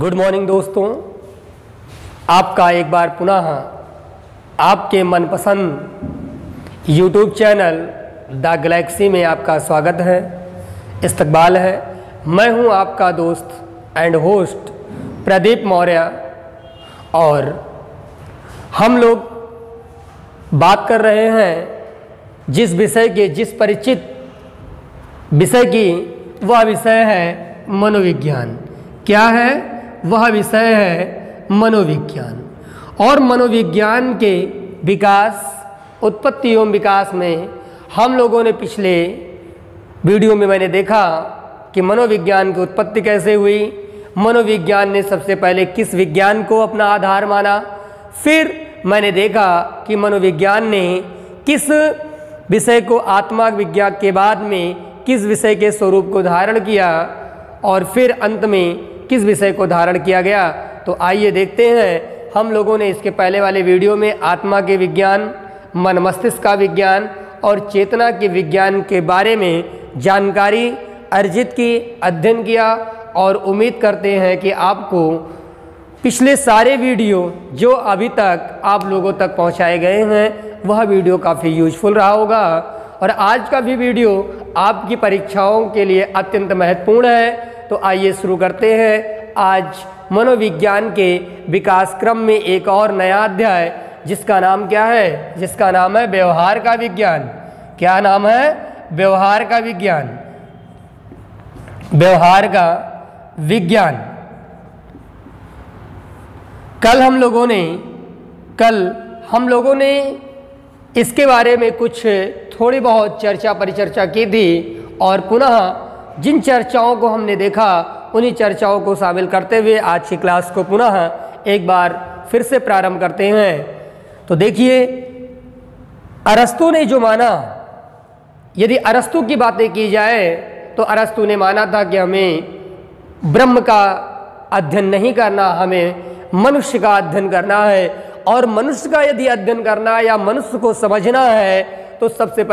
Good morning दोस्तों, आपका एक बार पुनः आपके मनपसंद यूट्यूब चैनल द गैलेक्सी में आपका स्वागत है, इस्तकबाल है। मैं हूं आपका दोस्त एंड होस्ट प्रदीप मौर्य और हम लोग बात कर रहे हैं जिस परिचित विषय की वह विषय है मनोविज्ञान। क्या है वह विषय है मनोविज्ञान। और मनोविज्ञान के विकास, उत्पत्ति एवं विकास में हम लोगों ने पिछले वीडियो में मैंने देखा कि मनोविज्ञान की उत्पत्ति कैसे हुई, मनोविज्ञान ने सबसे पहले किस विज्ञान को अपना आधार माना, फिर मैंने देखा कि मनोविज्ञान ने किस विषय को आत्मा विज्ञान के बाद में किस विषय के स्वरूप को धारण किया और फिर अंत में किस विषय को धारण किया गया। तो आइए देखते हैं। हम लोगों ने इसके पहले वाले वीडियो में आत्मा के विज्ञान, मन मस्तिष्क का विज्ञान और चेतना के विज्ञान के बारे में जानकारी अर्जित की, अध्ययन किया और उम्मीद करते हैं कि आपको पिछले सारे वीडियो जो अभी तक आप लोगों तक पहुंचाए गए हैं वह वीडियो काफ़ी यूजफुल रहा होगा। और आज का भी वीडियो आपकी परीक्षाओं के लिए अत्यंत महत्वपूर्ण है। तो आइए शुरू करते हैं आज मनोविज्ञान के विकास क्रम में एक और नया अध्याय, जिसका नाम क्या है? जिसका नाम है व्यवहार का विज्ञान। क्या नाम है? व्यवहार का विज्ञान। व्यवहार का विज्ञान। कल हम लोगों ने इसके बारे में कुछ थोड़ी बहुत परिचर्चा की थी और पुनः जिन चर्चाओं को हमने देखा उन्हीं चर्चाओं को शामिल करते हुए आज की क्लास को पुनः एक बार फिर से प्रारंभ करते हैं। तो देखिए, अरस्तु ने जो माना, यदि अरस्तु की बातें की जाए तो अरस्तु ने माना था कि हमें ब्रह्म का अध्ययन नहीं करना, हमें मनुष्य का अध्ययन करना है। और मनुष्य का यदि अध्ययन करना है या मनुष्य को समझना है तो सबसे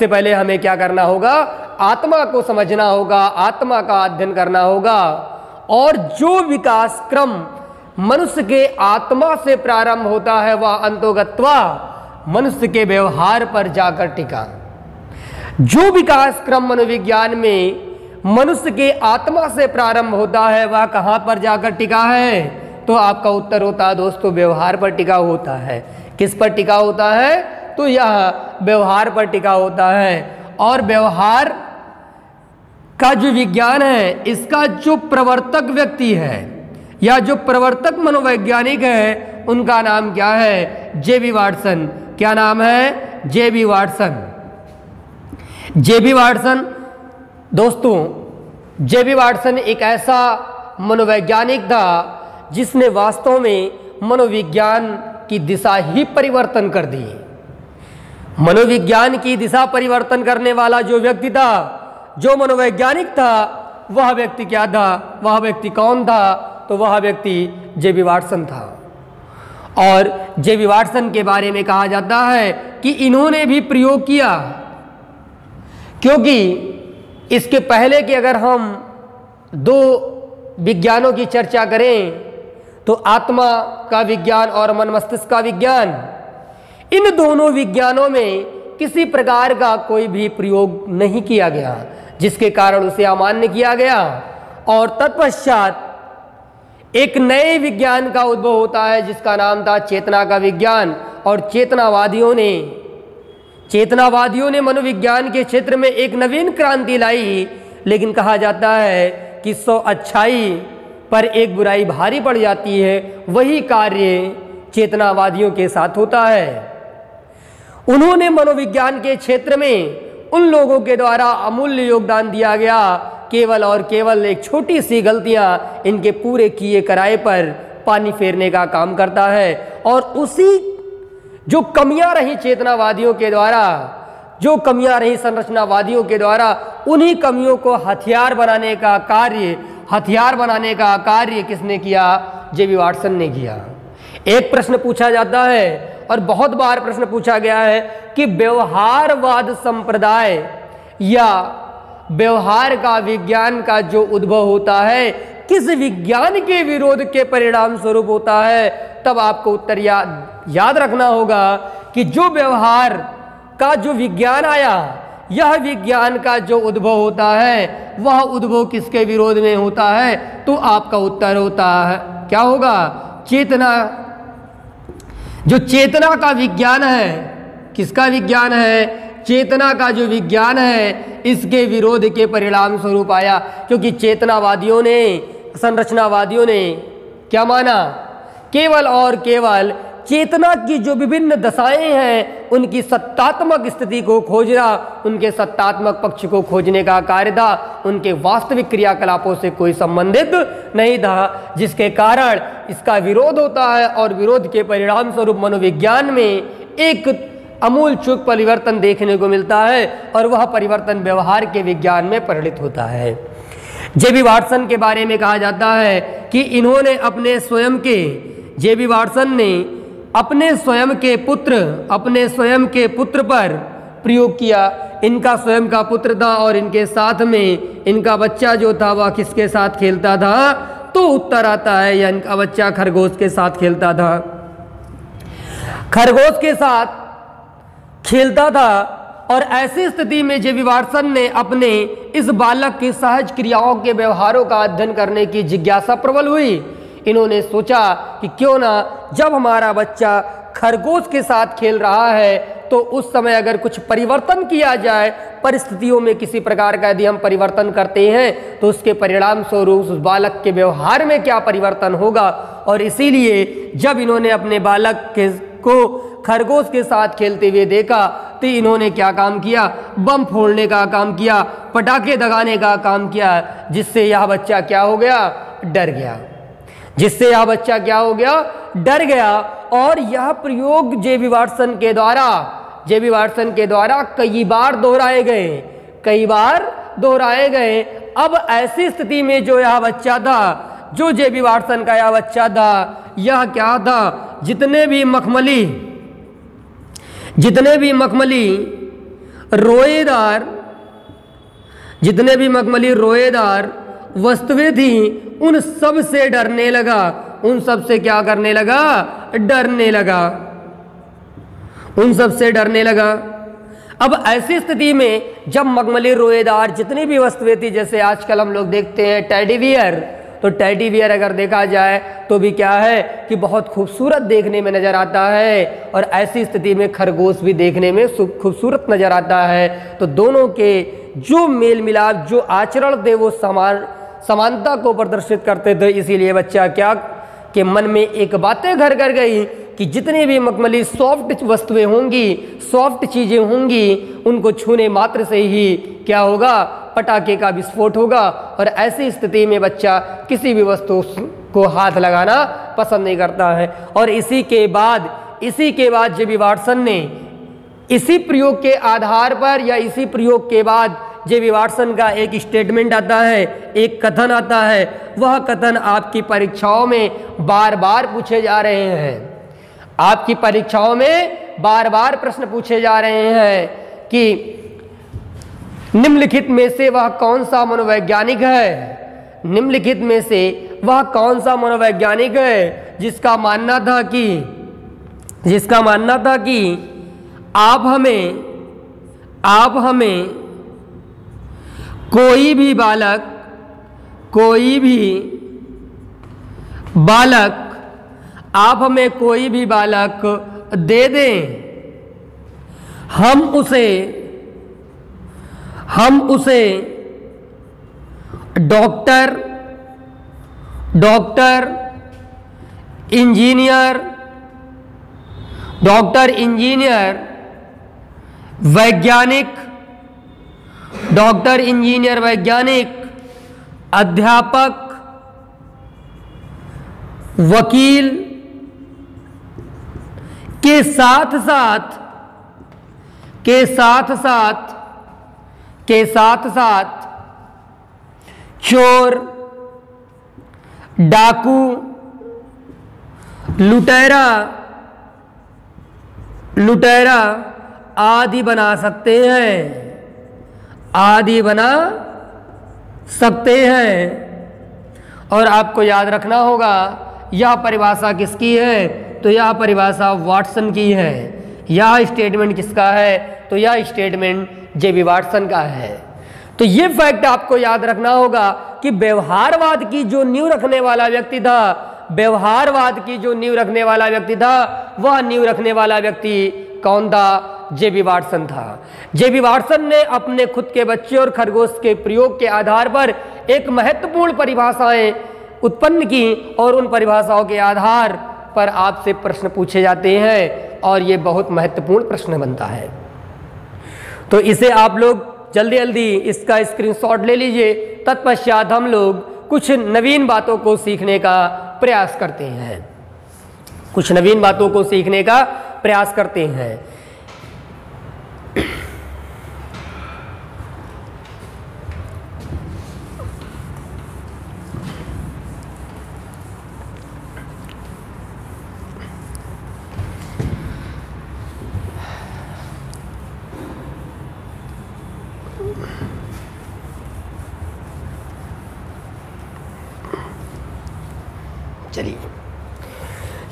पहले हमें क्या करना होगा? आत्मा को समझना होगा, आत्मा का अध्ययन करना होगा। और जो विकास क्रम मनुष्य के आत्मा से प्रारंभ होता है वह अंतोगत्वा मनुष्य के व्यवहार पर जाकर टिका। जो विकास क्रम मनोविज्ञान में मनुष्य के आत्मा से प्रारंभ होता है वह कहाँ पर जाकर टिका है? तो आपका उत्तर होता है दोस्तों, व्यवहार पर टिका होता है। किस पर टिका होता है? तो यह व्यवहार पर टिका होता है। और व्यवहार का जो विज्ञान है, इसका जो प्रवर्तक व्यक्ति है या जो प्रवर्तक मनोवैज्ञानिक है, उनका नाम क्या है? जे.बी. वाटसन। क्या नाम है? जे.बी. वाटसन। जे.बी. वाटसन दोस्तों, जे.बी. वाटसन एक ऐसा मनोवैज्ञानिक था जिसने वास्तव में मनोविज्ञान की दिशा ही परिवर्तन कर दी। मनोविज्ञान की दिशा परिवर्तन करने वाला जो व्यक्ति था, जो मनोवैज्ञानिक था, वह व्यक्ति क्या था? वह व्यक्ति कौन था? तो वह व्यक्ति जे.बी. वाटसन था। और जे.बी. वाटसन के बारे में कहा जाता है कि इन्होंने भी प्रयोग किया, क्योंकि इसके पहले कि अगर हम दो विज्ञानों की चर्चा करें तो आत्मा का विज्ञान और मन मस्तिष्क का विज्ञान, इन दोनों विज्ञानों में किसी प्रकार का कोई भी प्रयोग नहीं किया गया, जिसके कारण उसे अमान्य किया गया। और तत्पश्चात एक नए विज्ञान का उद्भव होता है जिसका नाम था चेतना का विज्ञान। और चेतनावादियों ने मनोविज्ञान के क्षेत्र में एक नवीन क्रांति लाई। लेकिन कहा जाता है कि 100 अच्छाई पर एक बुराई भारी पड़ जाती है, वही कार्य चेतनावादियों के साथ होता है। उन्होंने मनोविज्ञान के क्षेत्र में उन लोगों के द्वारा अमूल्य योगदान दिया गया, केवल और केवल एक छोटी सी गलतियां इनके पूरे किए कराए पर पानी फेरने का काम करता है। और उसी जो कमियां रही चेतनावादियों के द्वारा, जो कमियां रही संरचनावादियों के द्वारा, उन्हीं कमियों को हथियार बनाने का कार्य किसने किया? जे.बी. वाटसन ने किया। एक प्रश्न पूछा जाता है और बहुत बार प्रश्न पूछा गया है कि व्यवहारवाद संप्रदाय या व्यवहार का विज्ञान का जो उद्भव होता है किस विज्ञान के विरोध के परिणाम स्वरूप होता है, तब आपको उत्तर याद रखना होगा कि जो व्यवहार का जो विज्ञान आया, यह विज्ञान का जो उद्भव होता है वह उद्भव किसके विरोध में होता है, तो आपका उत्तर होता है क्या होगा, चेतना। जो चेतना का विज्ञान है, किसका विज्ञान है, चेतना का जो विज्ञान है, इसके विरोध के परिणाम स्वरूप आया। क्योंकि चेतनावादियों ने, संरचनावादियों ने क्या माना, केवल और केवल चेतना की जो विभिन्न दशाएं हैं उनकी सत्तात्मक स्थिति को खोजना, उनके सत्तात्मक पक्ष को खोजने का कार्य था, उनके वास्तविक क्रियाकलापों से कोई संबंधित नहीं था, जिसके कारण इसका विरोध होता है और विरोध के परिणाम स्वरूप मनोविज्ञान में एक अमूल चूक परिवर्तन देखने को मिलता है और वह परिवर्तन व्यवहार के विज्ञान में परिणित होता है। जेबी वाटसन के बारे में कहा जाता है कि इन्होंने अपने स्वयं के, जेबी वाटसन ने अपने स्वयं के पुत्र पर प्रयोग किया। इनका स्वयं का पुत्र था और इनके साथ में इनका बच्चा जो था वह किसके साथ खेलता था, तो उत्तर आता है या इनका बच्चा खरगोश के साथ खेलता था, खरगोश के साथ खेलता था। और ऐसी स्थिति में जेबी वाटसन ने अपने इस बालक की सहज क्रियाओं के व्यवहारों का अध्ययन करने की जिज्ञासा प्रबल हुई। इन्होंने सोचा कि क्यों ना जब हमारा बच्चा खरगोश के साथ खेल रहा है तो उस समय अगर कुछ परिवर्तन किया जाए, परिस्थितियों में किसी प्रकार का यदि हम परिवर्तन करते हैं तो उसके परिणाम स्वरूप उस बालक के व्यवहार में क्या परिवर्तन होगा। और इसीलिए जब इन्होंने अपने बालक को खरगोश के साथ खेलते हुए देखा तो इन्होंने क्या काम किया, बम फोड़ने का काम किया, पटाखे दगाने का काम किया, जिससे यह बच्चा क्या हो गया, डर गया, जिससे यह बच्चा क्या हो गया, डर गया। और यह प्रयोग जेबी वाटसन के द्वारा कई बार दोहराए गए। अब ऐसी स्थिति में जो यह बच्चा था, जो जेबी वाटसन का यह बच्चा था, यह क्या था, जितने भी मखमली रोएदार वस्तुएं थी, उन सब से डरने लगा, उन सब से क्या करने लगा, डरने लगा, उन सब से डरने लगा। अब ऐसी स्थिति में जब मखमली रोएदार जितनी भी वस्तुएं थी, जैसे आजकल हम लोग देखते हैं टेडी बियर, तो टेडी बियर अगर देखा जाए तो भी क्या है कि बहुत खूबसूरत देखने में नज़र आता है, और ऐसी स्थिति में खरगोश भी देखने में खूबसूरत नज़र आता है। तो दोनों के जो मेल मिलाप, जो आचरण थे, वो समानता को प्रदर्शित करते थे। इसीलिए बच्चा क्या के मन में एक बातें घर कर गई कि जितनी भी मखमली सॉफ्ट वस्तुएं होंगी, सॉफ्ट चीज़ें होंगी, उनको छूने मात्र से ही क्या होगा, पटाखे का विस्फोट होगा। और ऐसी स्थिति में बच्चा किसी भी वस्तु को हाथ लगाना पसंद नहीं करता है। और इसी के बाद जेबी वाटसन ने इसी प्रयोग के आधार पर, या इसी प्रयोग के बाद जेबी वाटसन का एक स्टेटमेंट आता है, एक कथन आता है। वह कथन आपकी परीक्षाओं में बार बार पूछे जा रहे हैं, आपकी परीक्षाओं में बार बार प्रश्न पूछे जा रहे हैं कि निम्नलिखित में से वह कौन सा मनोवैज्ञानिक है, निम्नलिखित में से वह कौन सा मनोवैज्ञानिक है जिसका मानना था कि आप हमें कोई भी बालक दे दें, हम उसे डॉक्टर, इंजीनियर, वैज्ञानिक, अध्यापक, वकील के साथ साथ चोर, डाकू, लुटेरा आदि बना सकते हैं, और आपको याद रखना होगा यह परिभाषा किसकी है, तो यह परिभाषा वाटसन की है। यह स्टेटमेंट किसका है, तो यह स्टेटमेंट जेबी वाटसन का है। तो ये फैक्ट आपको याद रखना होगा कि व्यवहारवाद की जो नींव रखने वाला व्यक्ति था, व्यवहारवाद की जो नींव रखने वाला व्यक्ति था, वह नींव रखने वाला व्यक्ति कौन था, जेबी वाटसन था। जेबी वाटसन ने अपने खुद के बच्चे और खरगोश के प्रयोग के आधार पर एक महत्वपूर्ण परिभाषाएं उत्पन्न की और उन परिभाषाओं के आधार पर आपसे प्रश्न पूछे जाते हैं और ये बहुत महत्वपूर्ण प्रश्न बनता है। तो इसे आप लोग जल्दी जल्दी इसका स्क्रीनशॉट ले लीजिए। तत्पश्चात हम लोग कुछ नवीन बातों को सीखने का प्रयास करते हैं, कुछ नवीन बातों को सीखने का प्रयास करते हैं।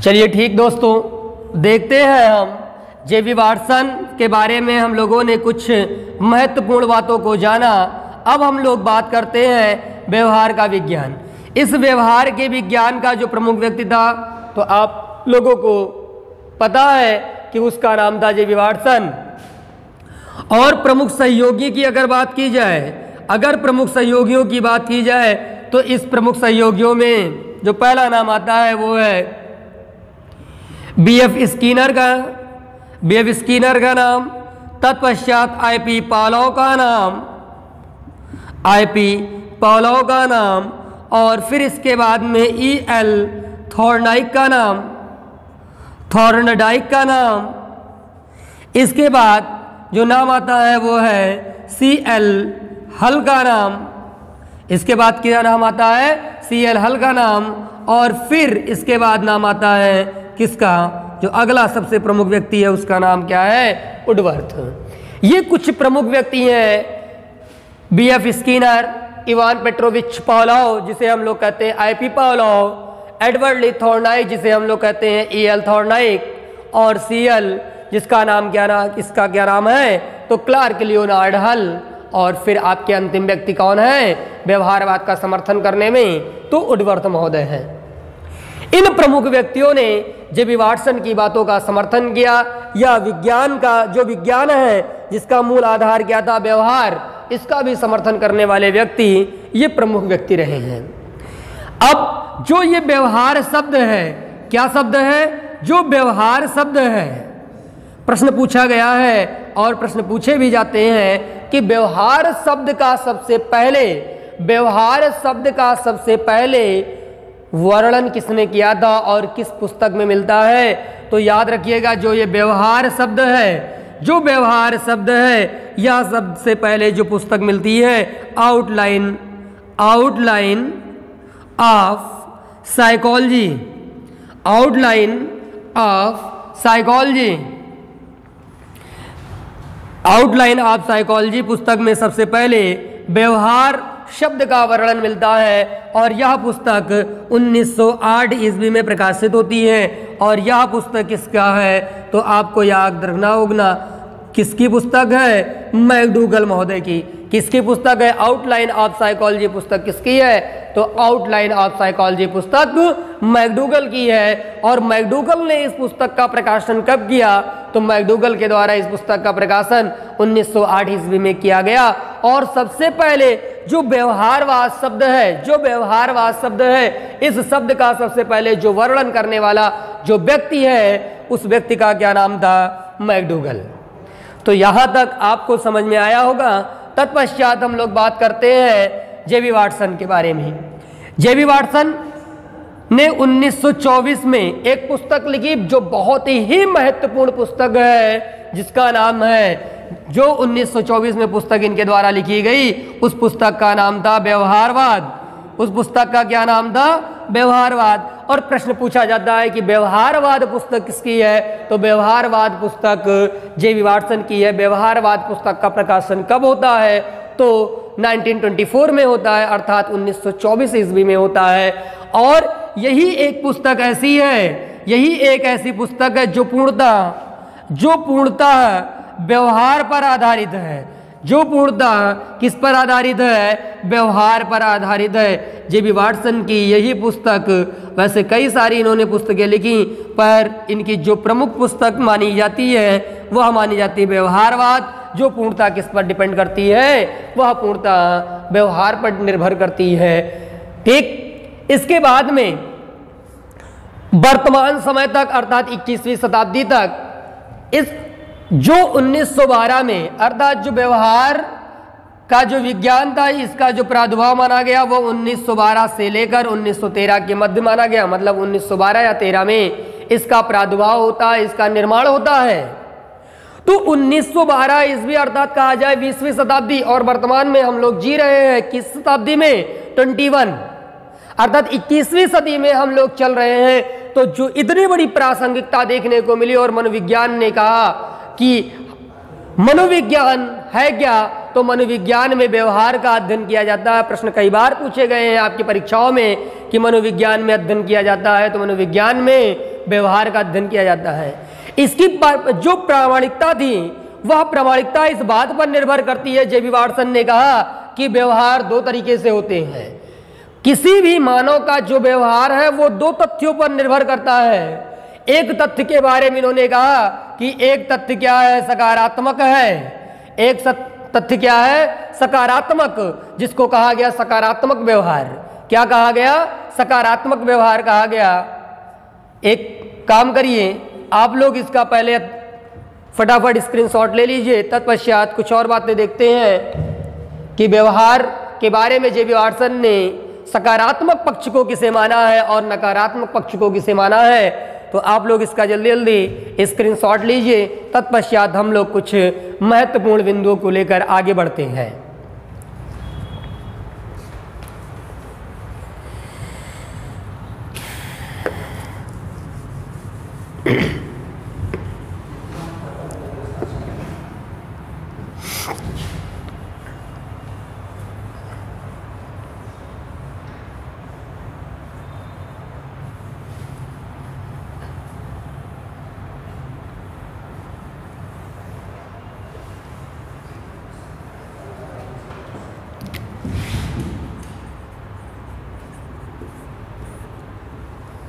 चलिए ठीक दोस्तों, देखते हैं हम जेबी वाटसन के बारे में हम लोगों ने कुछ महत्वपूर्ण बातों को जाना। अब हम लोग बात करते हैं व्यवहार का विज्ञान। इस व्यवहार के विज्ञान का जो प्रमुख व्यक्ति था, तो आप लोगों को पता है कि उसका नाम था जेबी वाटसन। और प्रमुख सहयोगी की अगर बात की जाए, अगर प्रमुख सहयोगियों की बात की जाए, तो इस प्रमुख सहयोगियों में जो पहला नाम आता है वो है बीएफ स्किनर का नाम। तत्पश्चात आईपी पावलोव का नाम, और फिर इसके बाद में ईएल थॉर्नडाइक का नाम। इसके बाद जो नाम आता है वो है सीएल हल का नाम। इसके बाद क्या नाम आता है, सीएल हल का नाम। और फिर इसके बाद नाम आता है किसका, जो अगला सबसे प्रमुख व्यक्ति है उसका नाम क्या है, वुडवर्थ। ये कुछ प्रमुख व्यक्ति हैं। BF Skinner, Ivan Petrovich Pavlov जिसे हम लोग कहते हैं आईपी पावलोव, एडवर्ड ली थॉर्नडाइक जिसे हम लोग कहते हैं ईएल थॉर्नडाइक, और सीएल जिसका नाम इसका क्या नाम है, तो क्लार्क लियोनार्ड हल। और फिर आपके अंतिम व्यक्ति कौन है व्यवहारवाद का समर्थन करने में, तो वुडवर्थ महोदय हैं। इन प्रमुख व्यक्तियों ने जेबी वाटसन की बातों का समर्थन किया, या विज्ञान का जो विज्ञान है जिसका मूल आधार क्या था, व्यवहार, इसका भी समर्थन करने वाले व्यक्ति ये प्रमुख व्यक्ति रहे हैं। अब जो ये व्यवहार शब्द है, क्या शब्द है, जो व्यवहार शब्द है, प्रश्न पूछा गया है और प्रश्न पूछे भी जाते हैं कि व्यवहार शब्द का सबसे पहले वर्णन किसने किया था और किस पुस्तक में मिलता है। तो याद रखिएगा, जो ये व्यवहार शब्द है, जो व्यवहार शब्द है, यह सबसे पहले जो पुस्तक मिलती है, outline of psychology, outline of psychology पुस्तक में सबसे पहले व्यवहार शब्द का वर्णन मिलता है। और यह पुस्तक 1908 ईस्वी में प्रकाशित होती है। और यह पुस्तक किसका है, तो आपको याद रखना होगा किसकी पुस्तक है, मैकडूगल महोदय की। किसकी पुस्तक है, आउटलाइन ऑफ साइकोलॉजी पुस्तक किसकी है, तो आउटलाइन ऑफ साइकोलॉजी पुस्तक मैकडूगल की है। और मैकडूगल ने इस पुस्तक का प्रकाशन कब किया, तो मैकडूगल के द्वारा इस पुस्तक का प्रकाशन 1908 ईस्वी में किया गया। और सबसे पहले जो व्यवहारवाद शब्द है, इस शब्द का सबसे पहले जो वर्णन करने वाला जो व्यक्ति है, उस व्यक्ति का क्या नाम था, मैकडूगल। तो यहां तक आपको समझ में आया होगा। तत्पश्चात हम लोग बात करते हैं जेबी वाटसन के बारे में। जेबी वाटसन ने 1924 में एक पुस्तक लिखी जो बहुत ही महत्वपूर्ण पुस्तक है, जिसका नाम है, जो 1924 में पुस्तक इनके द्वारा लिखी गई, उस पुस्तक का नाम था व्यवहारवाद। उस पुस्तक का क्या नाम था, व्यवहारवाद। और प्रश्न पूछा जाता है कि व्यवहारवाद पुस्तक किसकी है, तो व्यवहारवाद पुस्तक जेबी वाटसन की है। व्यवहारवाद पुस्तक का प्रकाशन कब होता है, तो 1924 में होता है, अर्थात 1924 ईस्वी में होता है। और यही एक पुस्तक ऐसी है, यही एक ऐसी पुस्तक है जो पूर्णतः व्यवहार पर आधारित है, जो पूर्णतः किस पर आधारित है, व्यवहार पर आधारित है। जे.बी. वाटसन की यही पुस्तक, वैसे कई सारी इन्होंने पुस्तकें लिखी, पर इनकी जो प्रमुख पुस्तक मानी जाती है वह मानी जाती है व्यवहारवाद, जो पूर्णतः किस पर डिपेंड करती है, वह पूर्णतः व्यवहार पर निर्भर करती है। ठीक, इसके बाद में वर्तमान समय तक अर्थात 21वीं शताब्दी तक इस जो 1912 में अर्थात जो व्यवहार का जो विज्ञान था, इसका जो प्रादुर्भाव माना गया वो 1912 से लेकर 1913 के मध्य माना गया। मतलब 1912 या 13 में इसका प्रादुर्भाव होता है, इसका निर्माण होता है। तो 1912 ईस्वी अर्थात कहा जाए 20वीं शताब्दी, और वर्तमान में हम लोग जी रहे हैं किस शताब्दी में, 21, अर्थात 21वीं सदी में हम लोग चल रहे हैं। तो जो इतनी बड़ी प्रासंगिकता देखने को मिली और मनोविज्ञान ने कहा कि मनोविज्ञान है क्या, तो मनोविज्ञान में व्यवहार का अध्ययन किया जाता है। प्रश्न कई बार पूछे गए हैं आपकी परीक्षाओं में कि मनोविज्ञान में अध्ययन किया जाता है, तो मनोविज्ञान में व्यवहार का अध्ययन किया जाता है। इसकी जो प्रामाणिकता थी वह प्रामाणिकता इस बात पर निर्भर करती है, जे.बी. वाटसन ने कहा कि व्यवहार दो तरीके से होते हैं। किसी भी मानव का जो व्यवहार है वो दो तथ्यों पर निर्भर करता है। एक तथ्य के बारे में इन्होंने कहा कि एक तथ्य क्या है, सकारात्मक है। एक तथ्य क्या है, सकारात्मक, जिसको कहा गया सकारात्मक व्यवहार। क्या कहा गया, सकारात्मक व्यवहार कहा गया। एक काम करिए, आप लोग इसका पहले फटाफट स्क्रीनशॉट ले लीजिए, तत्पश्चात कुछ और बातें देखते हैं कि व्यवहार के बारे में जे.बी. वाटसन ने सकारात्मक पक्ष को किसे माना है और नकारात्मक पक्ष को किसे माना है। तो आप लोग इसका जल्दी जल्दी स्क्रीनशॉट लीजिए, तत्पश्चात हम लोग कुछ महत्वपूर्ण बिंदुओं को लेकर आगे बढ़ते हैं।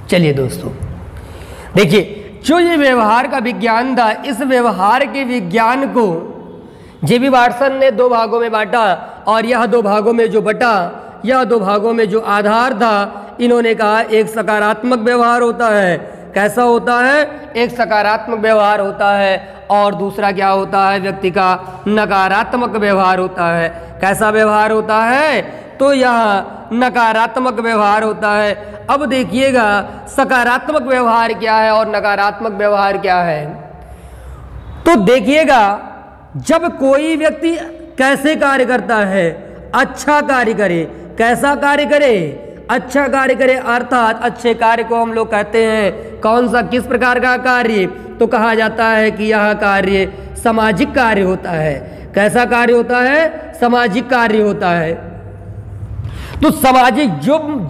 चलिए दोस्तों, देखिए जो ये व्यवहार का विज्ञान था, इस व्यवहार के विज्ञान को जे.बी. वाटसन ने दो भागों में बांटा, और यह दो भागों में जो बटा, यह दो भागों में जो आधार था, इन्होंने कहा एक सकारात्मक व्यवहार होता है। कैसा होता है, एक सकारात्मक व्यवहार होता है, और दूसरा क्या होता है, व्यक्ति का नकारात्मक व्यवहार होता है। कैसा व्यवहार होता है, तो यह नकारात्मक व्यवहार होता है। अब देखिएगा सकारात्मक व्यवहार क्या है और नकारात्मक व्यवहार क्या है। तो देखिएगा जब कोई व्यक्ति कैसे कार्य करता है, अच्छा कार्य करे। कैसा कार्य करे, अच्छा कार्य करे, अर्थात अच्छे कार्य को हम लोग कहते हैं कौन सा, किस प्रकार का कार्य, तो कहा जाता है कि यह कार्य सामाजिक कार्य होता है। कैसा कार्य होता है, सामाजिक कार्य होता है। तो सामाजिक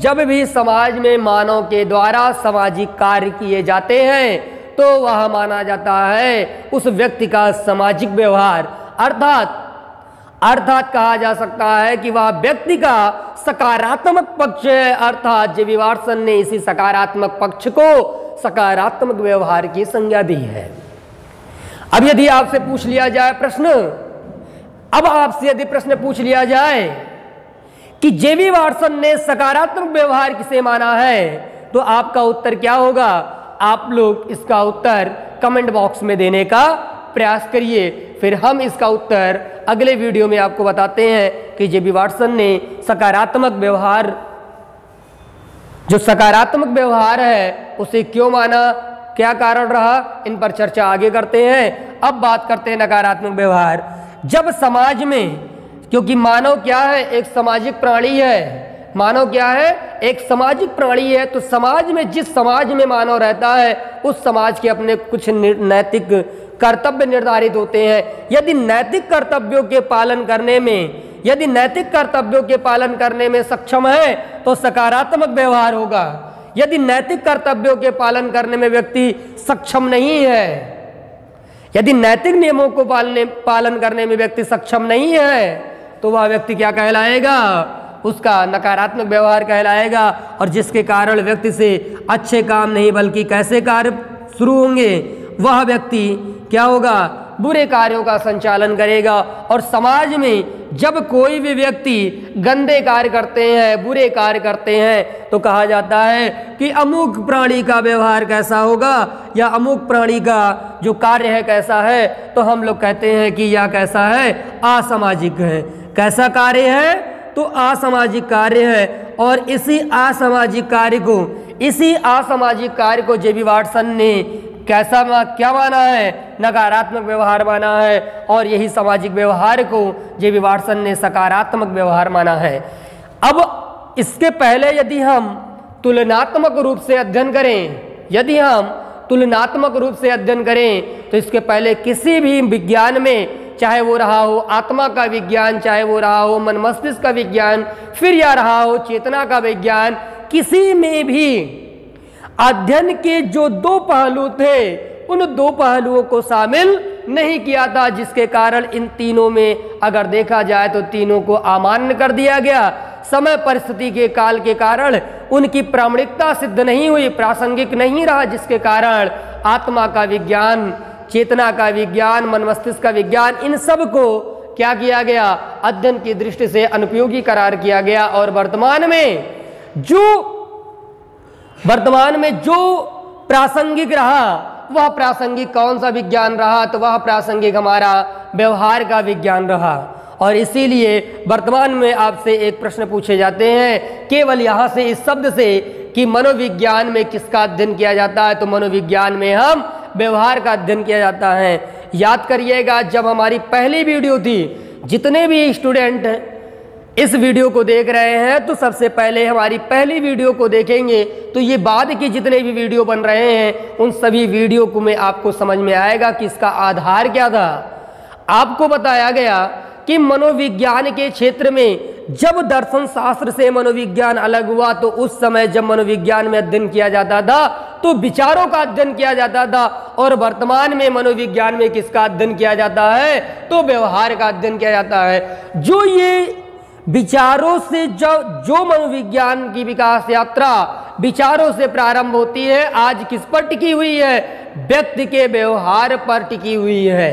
जब भी समाज में मानव के द्वारा सामाजिक कार्य किए जाते हैं तो वह माना जाता है उस व्यक्ति का सामाजिक व्यवहार, अर्थात कहा जा सकता है कि वह व्यक्ति का सकारात्मक पक्ष है। अर्थात जे.बी. वाटसन ने इसी सकारात्मक पक्ष को सकारात्मक व्यवहार की संज्ञा दी है। अब यदि आपसे पूछ लिया जाए प्रश्न, अब आपसे यदि प्रश्न पूछ लिया जाए कि जे.बी. वाटसन ने सकारात्मक व्यवहार किसे माना है, तो आपका उत्तर क्या होगा। आप लोग इसका उत्तर कमेंट बॉक्स में देने का प्रयास करिए, फिर हम इसका उत्तर अगले वीडियो में आपको बताते हैं कि जे.बी. वाटसन ने सकारात्मक व्यवहार, जो सकारात्मक व्यवहार है उसे क्यों माना, क्या कारण रहा, इन पर चर्चा आगे करते हैं। अब बात करते हैं नकारात्मक व्यवहार। जब समाज में, क्योंकि मानव क्या है, एक सामाजिक प्राणी है। मानव क्या है, एक सामाजिक प्राणी है। तो समाज में, जिस समाज में मानव रहता है उस समाज के अपने कुछ नैतिक कर्तव्य निर्धारित होते हैं। यदि नैतिक कर्तव्यों के पालन करने में यदि नैतिक कर्तव्यों के पालन करने में सक्षम है तो सकारात्मक व्यवहार होगा। यदि नैतिक कर्तव्यों के पालन करने में व्यक्ति सक्षम नहीं है, यदि नैतिक नियमों को पालन करने में व्यक्ति सक्षम नहीं है, तो वह व्यक्ति क्या कहलाएगा? उसका नकारात्मक व्यवहार कहलाएगा। और जिसके कारण व्यक्ति से अच्छे काम नहीं बल्कि कैसे कार्य शुरू होंगे, वह व्यक्ति क्या होगा? बुरे कार्यों का संचालन करेगा। और समाज में जब कोई भी व्यक्ति गंदे कार्य करते हैं, बुरे कार्य करते हैं, तो कहा जाता है कि अमुक प्राणी का व्यवहार कैसा होगा या अमुक प्राणी का जो कार्य है कैसा है, तो हम लोग कहते हैं कि यह कैसा है? असामाजिक है। कैसा कार्य है? तो असामाजिक कार्य है। और इसी असामाजिक कार्य को जेबी वाटसन ने क्या माना है? नकारात्मक व्यवहार माना है। और यही सामाजिक व्यवहार को जेबी वाटसन ने सकारात्मक व्यवहार माना है। अब इसके पहले यदि हम तुलनात्मक रूप से अध्ययन करें, तो इसके पहले किसी भी विज्ञान में, चाहे वो रहा हो आत्मा का विज्ञान, चाहे वो रहा हो मन मस्तिष्क का विज्ञान, फिर या रहा हो चेतना का विज्ञान, किसी में भी अध्ययन के जो दो पहलू थे, उन दो पहलुओं को शामिल नहीं किया था, जिसके कारण इन तीनों में अगर देखा जाए तो तीनों को अमान्य कर दिया गया। समय परिस्थिति के काल के कारण उनकी प्रामाणिकता सिद्ध नहीं हुई, प्रासंगिक नहीं रहा, जिसके कारण आत्मा का विज्ञान, चेतना का विज्ञान, मन मस्तिष्क का विज्ञान, इन सब को क्या किया गया? अध्ययन की दृष्टि से अनुपयोगी करार किया गया। और वर्तमान में जो प्रासंगिक रहा, वह प्रासंगिक कौन सा विज्ञान रहा? तो वह प्रासंगिक हमारा व्यवहार का विज्ञान रहा। और इसीलिए वर्तमान में आपसे एक प्रश्न पूछे जाते हैं केवल यहाँ से, इस शब्द से, कि मनोविज्ञान में किसका अध्ययन किया जाता है? तो मनोविज्ञान में हम व्यवहार का अध्ययन किया जाता है। याद करिएगा, जब हमारी पहली वीडियो थी, जितने भी स्टूडेंट इस वीडियो को देख रहे हैं तो सबसे पहले हमारी पहली वीडियो को देखेंगे, तो ये बाद की जितने भी वीडियो बन रहे हैं उन सभी वीडियो को में आपको समझ में आएगा कि इसका आधार क्या था। आपको बताया गया कि मनोविज्ञान के क्षेत्र में जब दर्शन शास्त्र से मनोविज्ञान अलग हुआ, तो उस समय जब मनोविज्ञान में अध्ययन किया जाता था तो विचारों का अध्ययन किया जाता था। और वर्तमान में मनोविज्ञान में किसका अध्ययन किया जाता है? तो व्यवहार का अध्ययन किया जाता है। जो ये विचारों से जो मनोविज्ञान की विकास यात्रा विचारों से प्रारंभ होती है, आज किस पर टिकी हुई है? व्यक्ति के व्यवहार पर टिकी हुई है।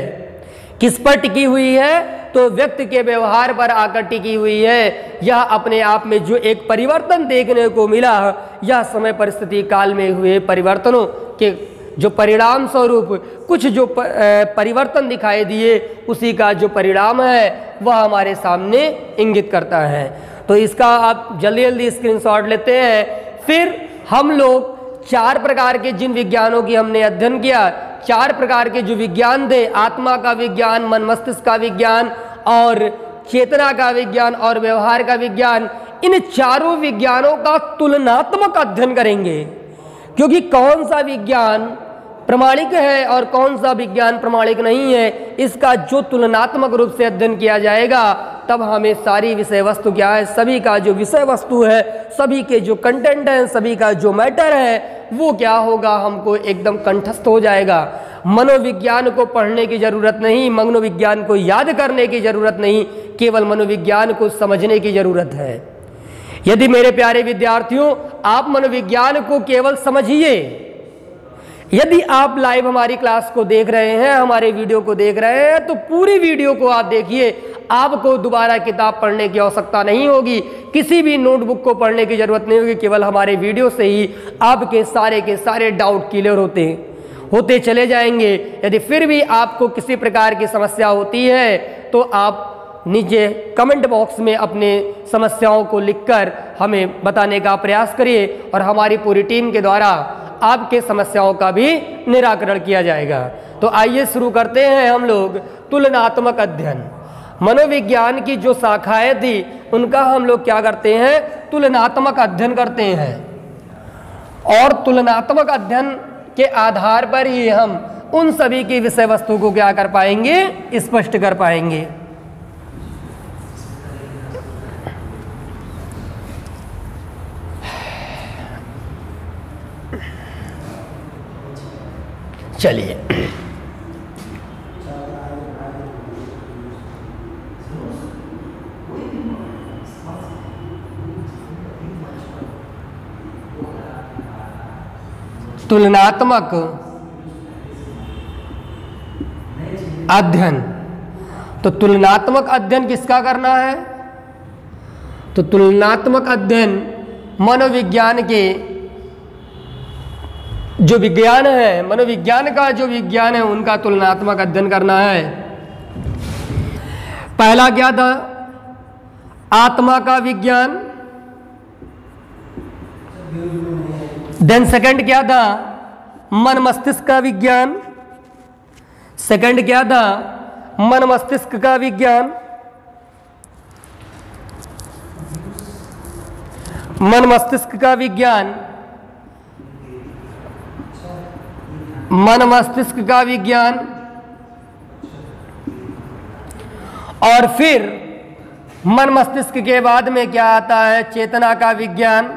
किस पर टिकी हुई है? तो व्यक्ति के व्यवहार पर आकर टिकी हुई है। यह अपने आप में जो एक परिवर्तन देखने को मिला, यह समय परिस्थिति काल में हुए परिवर्तनों के जो परिणाम स्वरूप कुछ जो परिवर्तन दिखाई दिए, उसी का जो परिणाम है वह हमारे सामने इंगित करता है। तो इसका आप जल्दी जल्दी स्क्रीनशॉट लेते हैं। फिर हम लोग 4 प्रकार के जिन विज्ञानों की हमने अध्ययन किया, 4 प्रकार के जो विज्ञान थे, आत्मा का विज्ञान, मन मस्तिष्क का विज्ञान और चेतना का विज्ञान और व्यवहार का विज्ञान, इन चारों विज्ञानों का तुलनात्मक अध्ययन करेंगे। क्योंकि कौन सा विज्ञान प्रमाणिक है और कौन सा विज्ञान प्रमाणिक नहीं है, इसका जो तुलनात्मक रूप से अध्ययन किया जाएगा, तब हमें सारी विषय वस्तु क्या है, सभी का जो विषय वस्तु है, सभी के जो कंटेंट है, सभी का जो मैटर है, वो क्या होगा, हमको एकदम कंठस्थ हो जाएगा। मनोविज्ञान को पढ़ने की जरूरत नहीं, मनोविज्ञान को याद करने की जरूरत नहीं, केवल मनोविज्ञान को समझने की जरूरत है। यदि मेरे प्यारे विद्यार्थियों, आप मनोविज्ञान को केवल समझिए। यदि आप लाइव हमारी क्लास को देख रहे हैं, हमारे वीडियो को देख रहे हैं, तो पूरी वीडियो को आप देखिए। आपको दोबारा किताब पढ़ने की आवश्यकता नहीं होगी, किसी भी नोटबुक को पढ़ने की जरूरत नहीं होगी। केवल हमारे वीडियो से ही आपके सारे के सारे डाउट क्लियर होते चले जाएंगे। यदि फिर भी आपको किसी प्रकार की समस्या होती है, तो आप नीचे कमेंट बॉक्स में अपने समस्याओं को लिखकर हमें बताने का प्रयास करिए, और हमारी पूरी टीम के द्वारा आपके समस्याओं का भी निराकरण किया जाएगा। तो आइए शुरू करते हैं हम लोग तुलनात्मक अध्ययन। मनोविज्ञान की जो शाखाएं थी, उनका हम लोग क्या करते हैं, तुलनात्मक अध्ययन करते हैं। और तुलनात्मक अध्ययन के आधार पर ही हम उन सभी की विषय वस्तु को क्या कर पाएंगे, स्पष्ट कर पाएंगे। चलिए, तुलनात्मक अध्ययन। तो तुलनात्मक अध्ययन किसका करना है? तो तुलनात्मक अध्ययन मनोविज्ञान के जो विज्ञान है, मनोविज्ञान का जो विज्ञान है उनका तुलनात्मक अध्ययन करना है। पहला क्या था? आत्मा का विज्ञान। देन सेकंड क्या था? मन मस्तिष्क का विज्ञान। सेकंड क्या था? मन मस्तिष्क का विज्ञान। मन मस्तिष्क का विज्ञान, मन मस्तिष्क का विज्ञान। और फिर मन मस्तिष्क के बाद में क्या आता है? चेतना का विज्ञान।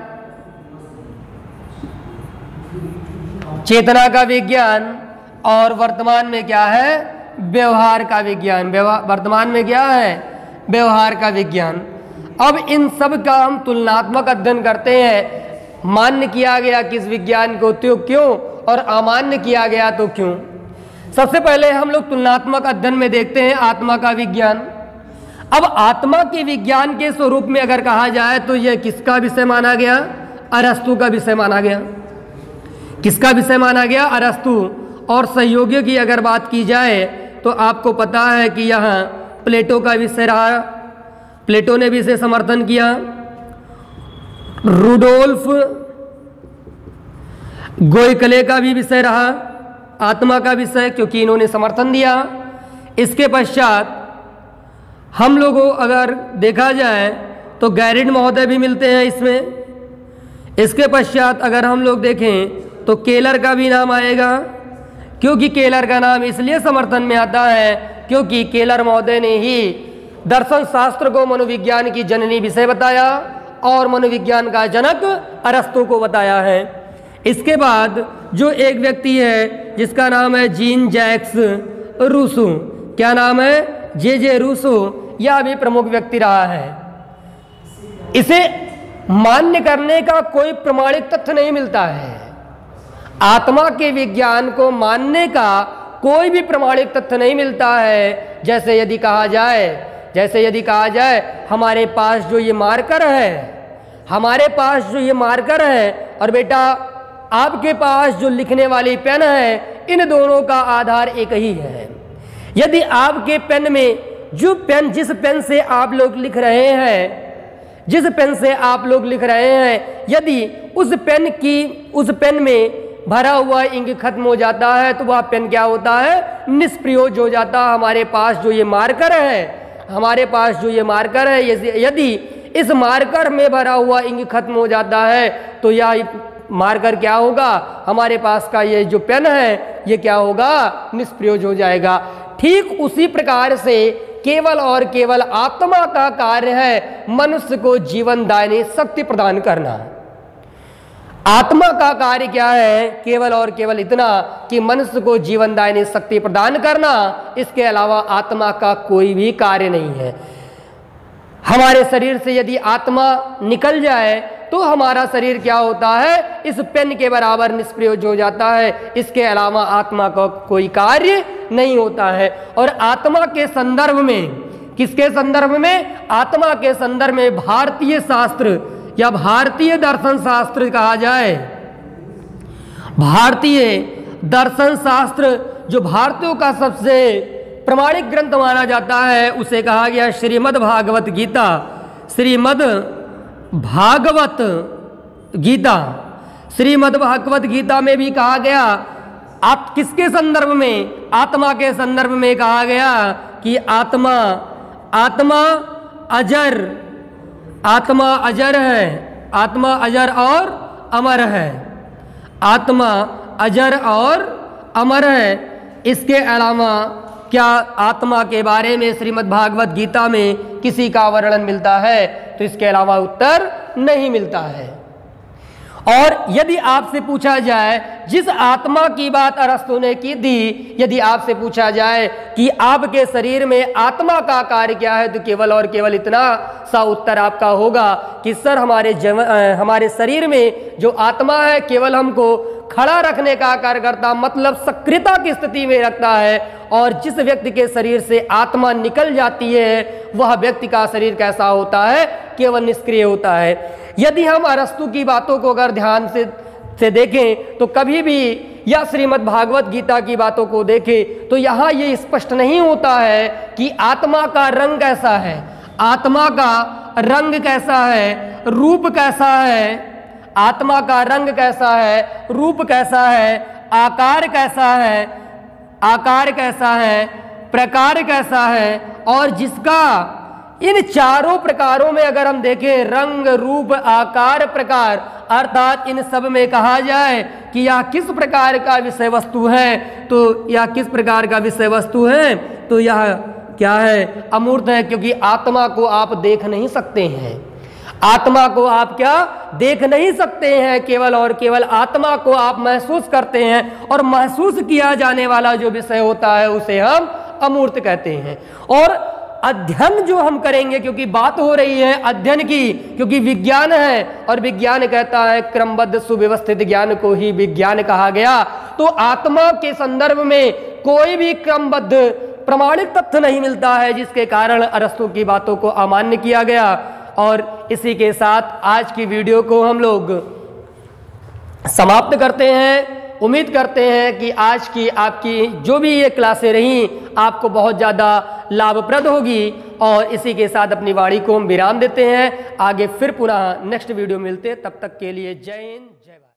चेतना का विज्ञान। और वर्तमान में क्या है? व्यवहार का विज्ञान। वर्तमान में क्या है? व्यवहार का विज्ञान। अब इन सब का हम तुलनात्मक अध्ययन करते हैं। मान्य किया गया किस विज्ञान को तो क्यों, और अमान्य किया गया तो क्यों। सबसे पहले हम लोग तुलनात्मक अध्ययन में देखते हैं आत्मा का विज्ञान। अब आत्मा के विज्ञान के स्वरूप में अगर कहा जाए तो यह किसका विषय माना गया? अरस्तु का विषय माना गया। किसका विषय माना गया? अरस्तु। और सहयोगियों की अगर बात की जाए तो आपको पता है कि यहाँ प्लेटो का विषय रहा। प्लेटो ने भी इसे समर्थन किया। रुडोल्फ गोयकले का भी विषय रहा आत्मा का विषय, क्योंकि इन्होंने समर्थन दिया। इसके पश्चात हम लोगों अगर देखा जाए तो गैरिड महोदय भी मिलते हैं इसमें। इसके पश्चात अगर हम लोग देखें तो केलर का भी नाम आएगा, क्योंकि केलर का नाम इसलिए समर्थन में आता है क्योंकि केलर महोदय ने ही दर्शन शास्त्र को मनोविज्ञान की जननी विषय बताया और मनोविज्ञान का जनक अरस्तु को बताया है। इसके बाद जो एक व्यक्ति है जिसका नाम है जीन जैक्स रूसो। क्या नाम है? जे रूसो। यह भी प्रमुख व्यक्ति रहा है। इसे मान्य करने का कोई प्रमाणिक तथ्य नहीं मिलता है। आत्मा के विज्ञान को मानने का कोई भी प्रमाणिक तथ्य नहीं मिलता है। जैसे यदि कहा जाए हमारे पास जो ये मार्कर है, और बेटा आपके पास जो लिखने वाली पेन है, इन दोनों का आधार एक ही है। यदि आपके पेन में जिस पेन से आप लोग लिख रहे हैं, यदि उस पेन में भरा हुआ इंक खत्म हो जाता है तो वह पेन क्या होता है? निष्प्रयोज्य हो जाता है। हमारे पास जो ये मार्कर है, यदि इस मार्कर में भरा हुआ इंक खत्म हो जाता है तो यह मार्कर क्या होगा? हमारे पास का ये जो पेन है ये क्या होगा? निष्प्रयोज्य हो जाएगा। ठीक उसी प्रकार से केवल और केवल आत्मा का कार्य है मनुष्य को जीवनदायिनी शक्ति प्रदान करना। आत्मा का कार्य क्या है? केवल और केवल इतना कि मनुष्य को जीवनदायिनी शक्ति प्रदान करना। इसके अलावा आत्मा का कोई भी कार्य नहीं है। हमारे शरीर से यदि आत्मा निकल जाए तो हमारा शरीर क्या होता है? इस पेन के बराबर निष्प्रयोज्य हो जाता है। इसके अलावा आत्मा का कोई कार्य नहीं होता है। और आत्मा के संदर्भ में, किसके संदर्भ में? आत्मा के संदर्भ में भारतीय शास्त्र या भारतीय दर्शन शास्त्र कहा जाए। भारतीय दर्शन शास्त्र जो भारतीयों का सबसे प्रमाणिक ग्रंथ माना जाता है उसे कहा गया श्रीमद् भागवत गीता। श्रीमद् भागवत गीता में भी कहा गया, आप किसके संदर्भ में? आत्मा के संदर्भ में कहा गया कि आत्मा अजर है, आत्मा अजर और अमर है। आत्मा अजर और अमर है। इसके अलावा क्या आत्मा के बारे में श्रीमद् भागवत गीता में किसी का वर्णन मिलता है? तो इसके अलावा उत्तर नहीं मिलता है। और यदि आपसे पूछा जाए, जिस आत्मा की बात अरस्तु ने की थी, यदि आपसे पूछा जाए कि आपके शरीर में आत्मा का कार्य क्या है, तो केवल और केवल इतना सा उत्तर आपका होगा कि सर हमारे शरीर में जो आत्मा है केवल हमको खड़ा रखने का कार्य करता, मतलब सक्रियता की स्थिति में रखता है। और जिस व्यक्ति के शरीर से आत्मा निकल जाती है वह व्यक्ति का शरीर कैसा होता है, केवल निष्क्रिय होता है। यदि हम अरस्तु की बातों को अगर ध्यान से देखें तो कभी भी, या श्रीमद् भागवत गीता की बातों को देखें तो यहाँ ये स्पष्ट नहीं होता है कि आत्मा का रंग कैसा है, आत्मा का रंग कैसा है, रूप कैसा है, आत्मा का रंग कैसा है, रूप कैसा है, आकार कैसा है, आकार कैसा है, प्रकार कैसा है। और जिसका इन चारों प्रकारों में अगर हम देखें, रंग, रूप, आकार, प्रकार, अर्थात इन सब में कहा जाए कि यह किस प्रकार का विषय वस्तु है, तो यह किस प्रकार का विषय वस्तु है, तो यह क्या है, अमूर्त है। क्योंकि आत्मा को आप देख नहीं सकते हैं, आत्मा को आप क्या देख नहीं सकते हैं, केवल और केवल आत्मा को आप महसूस करते हैं। और महसूस किया जाने वाला जो विषय होता है उसे हम अमूर्त कहते हैं। और अध्ययन जो हम करेंगे, क्योंकि बात हो रही है अध्ययन की, क्योंकि विज्ञान है और विज्ञान कहता है क्रमबद्ध सुव्यवस्थित ज्ञान को ही विज्ञान कहा गया। तो आत्मा के संदर्भ में कोई भी क्रमबद्ध प्रमाणिक तथ्य नहीं मिलता है, जिसके कारण अरस्तु की बातों को अमान्य किया गया। और इसी के साथ आज की वीडियो को हम लोग समाप्त करते हैं। उम्मीद करते हैं कि आज की आपकी जो भी ये क्लासें रहीं आपको बहुत ज़्यादा लाभप्रद होगी। और इसी के साथ अपनी वाणी को हम विराम देते हैं। आगे फिर पुनः नेक्स्ट वीडियो मिलते हैं, तब तक के लिए जय हिंद, जय भारत।